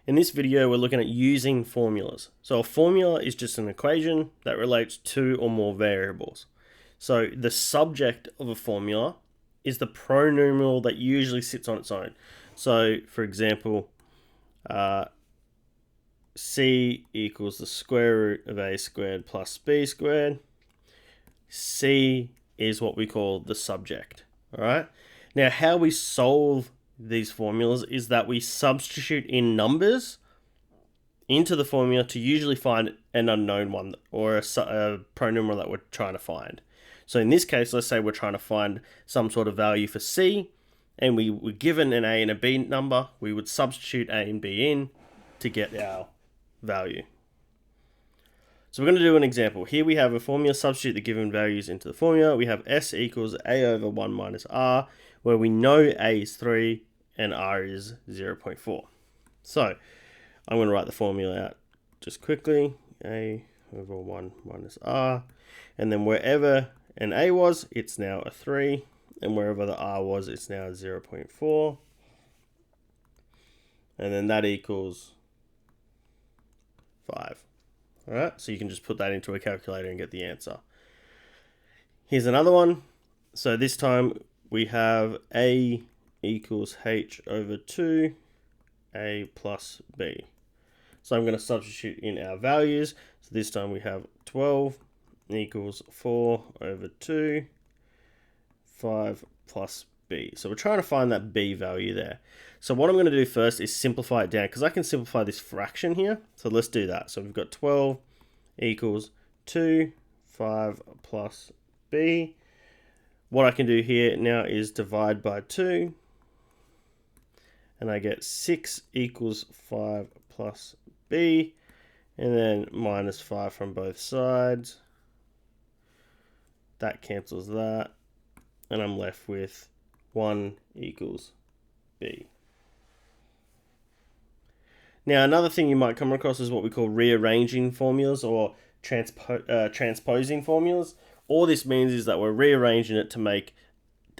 In this video, we're looking at using formulas. So a formula is just an equation that relates two or more variables. So the subject of a formula is the pronumeral that usually sits on its own. So for example, c equals the square root of a squared plus b squared. C is what we call the subject. All right. Now, how we solve these formulas is that we substitute in numbers into the formula to usually find an unknown one or a pronumeral that we're trying to find. So in this case, let's say we're trying to find some sort of value for C, and we were given an A and a B number. We would substitute A and B in to get our value. So we're going to do an example. Here we have a formula, substitute the given values into the formula. We have S equals A over 1 minus R, where we know A is 3 and R is 0.4. So I'm going to write the formula out just quickly. A over 1 minus R. And then wherever an A was, it's now a 3. And wherever the R was, it's now 0.4. And then that equals 5. All right, so you can just put that into a calculator and get the answer. Here's another one. So this time we have A equals H over 2, A plus B. So I'm going to substitute in our values. So this time we have 12 equals 4 over 2, 5 plus B. So we're trying to find that B value there. So what I'm going to do first is simplify it down, because I can simplify this fraction here. So let's do that. So we've got 12 equals 2, 5 plus B. What I can do here now is divide by 2. And I get 6 equals 5 plus B. And then minus 5 from both sides. That cancels that. And I'm left with 1 equals B. Now, another thing you might come across is what we call rearranging formulas or transposing formulas. All this means is that we're rearranging it to make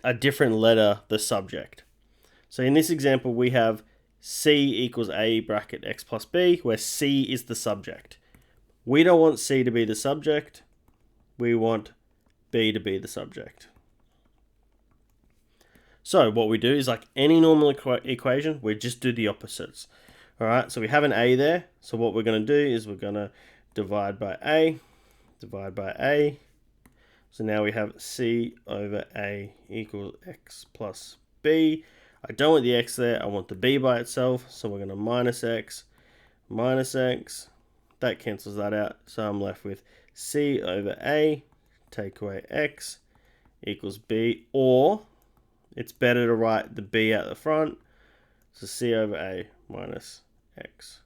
a different letter the subject. So in this example, we have C equals A bracket X plus B, where C is the subject. We don't want C to be the subject. We want B to be the subject. So what we do is, like any normal equation, we just do the opposites. All right, so we have an A there. So what we're going to do is we're going to divide by A, divide by A. So now we have C over A equals X plus B. I don't want the X there, I want the B by itself. So we're going to minus X. That cancels that out. So I'm left with C over A, take away X, equals B. Or it's better to write the B at the front. So C over A minus X.